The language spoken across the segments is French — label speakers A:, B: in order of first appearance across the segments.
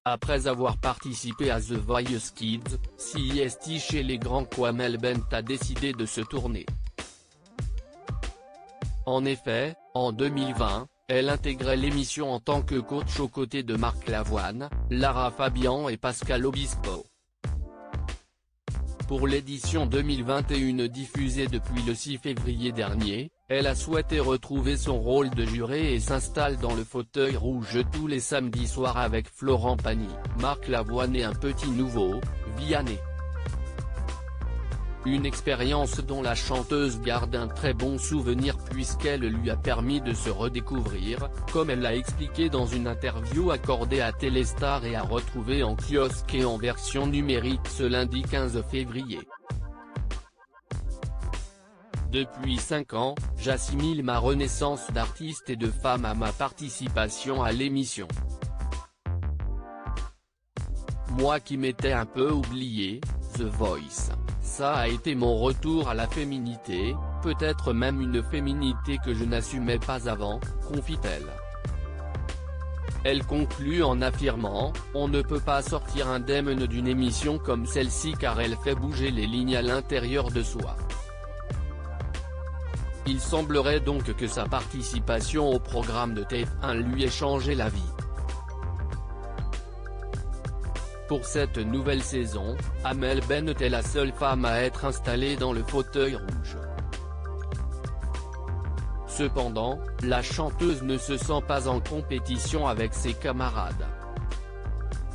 A: Après avoir participé à The Voice Kids, CIST chez les grands, Amel Bent a décidé de se tourner. En effet, en 2020, elle intégrait l'émission en tant que coach aux côtés de Marc Lavoine, Lara Fabian et Pascal Obispo. Pour l'édition 2021 diffusée depuis le 6 février dernier, elle a souhaité retrouver son rôle de juré et s'installe dans le fauteuil rouge tous les samedis soirs avec Florent Pagny, Marc Lavoine et un petit nouveau, Vianney. Une expérience dont la chanteuse garde un très bon souvenir puisqu'elle lui a permis de se redécouvrir, comme elle l'a expliqué dans une interview accordée à Téléstar et à retrouver en kiosque et en version numérique ce lundi 15 février. Depuis 5 ans, j'assimile ma renaissance d'artiste et de femme à ma participation à l'émission. Moi qui m'étais un peu oubliée, The Voice, ça a été mon retour à la féminité, peut-être même une féminité que je n'assumais pas avant, confie-t-elle. Elle conclut en affirmant « On ne peut pas sortir indemne d'une émission comme celle-ci car elle fait bouger les lignes à l'intérieur de soi ». Il semblerait donc que sa participation au programme de TF1 lui ait changé la vie. Pour cette nouvelle saison, Amel Bent est la seule femme à être installée dans le fauteuil rouge. Cependant, la chanteuse ne se sent pas en compétition avec ses camarades.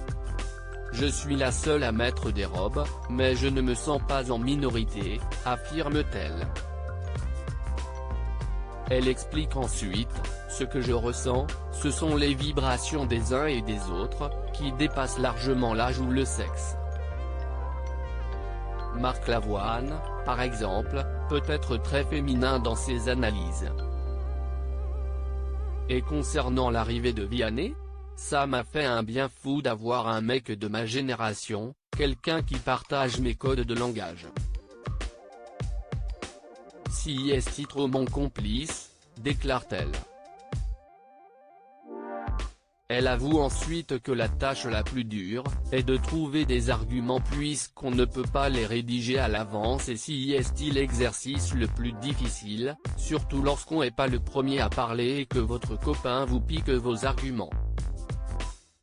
A: « Je suis la seule à mettre des robes, mais je ne me sens pas en minorité », affirme-t-elle. Elle explique ensuite « Ce que je ressens, ce sont les vibrations des uns et des autres, qui dépassent largement l'âge ou le sexe. » Marc Lavoine, par exemple, peut être très féminin dans ses analyses. Et concernant l'arrivée de Vianney, ça m'a fait un bien fou d'avoir un mec de ma génération, quelqu'un qui partage mes codes de langage. CIST trop mon complice, déclare-t-elle. Elle avoue ensuite que la tâche la plus dure, est de trouver des arguments puisqu'on ne peut pas les rédiger à l'avance et CIST l'exercice le plus difficile, surtout lorsqu'on n'est pas le premier à parler et que votre copain vous pique vos arguments.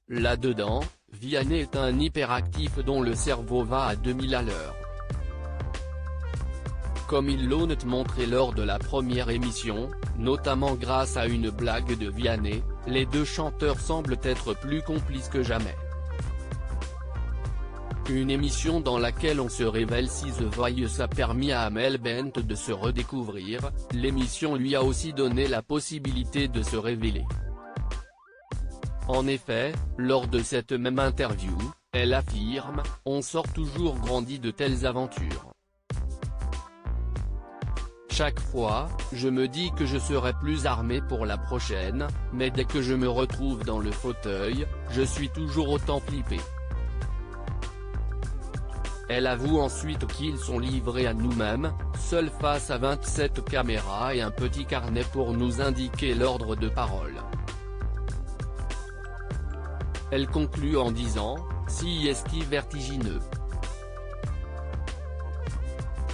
A: Là-dedans, Vianney est un hyperactif dont le cerveau va à 2000 à l'heure. Comme il l'ont montré lors de la première émission, notamment grâce à une blague de Vianney, les deux chanteurs semblent être plus complices que jamais. Une émission dans laquelle on se révèle si The Voice a permis à Amel Bent de se redécouvrir, l'émission lui a aussi donné la possibilité de se révéler. En effet, lors de cette même interview, elle affirme « On sort toujours grandi de telles aventures. Chaque fois, je me dis que je serai plus armé pour la prochaine, mais dès que je me retrouve dans le fauteuil, je suis toujours autant flippé. » Elle avoue ensuite qu'ils sont livrés à nous-mêmes, seuls face à 27 caméras et un petit carnet pour nous indiquer l'ordre de parole. Elle conclut en disant « CIST vertigineux.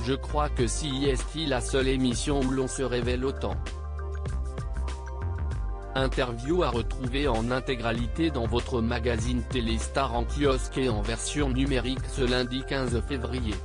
A: Je crois que CIST la seule émission où l'on se révèle autant. » Interview à retrouver en intégralité dans votre magazine Téléstar en kiosque et en version numérique ce lundi 15 février.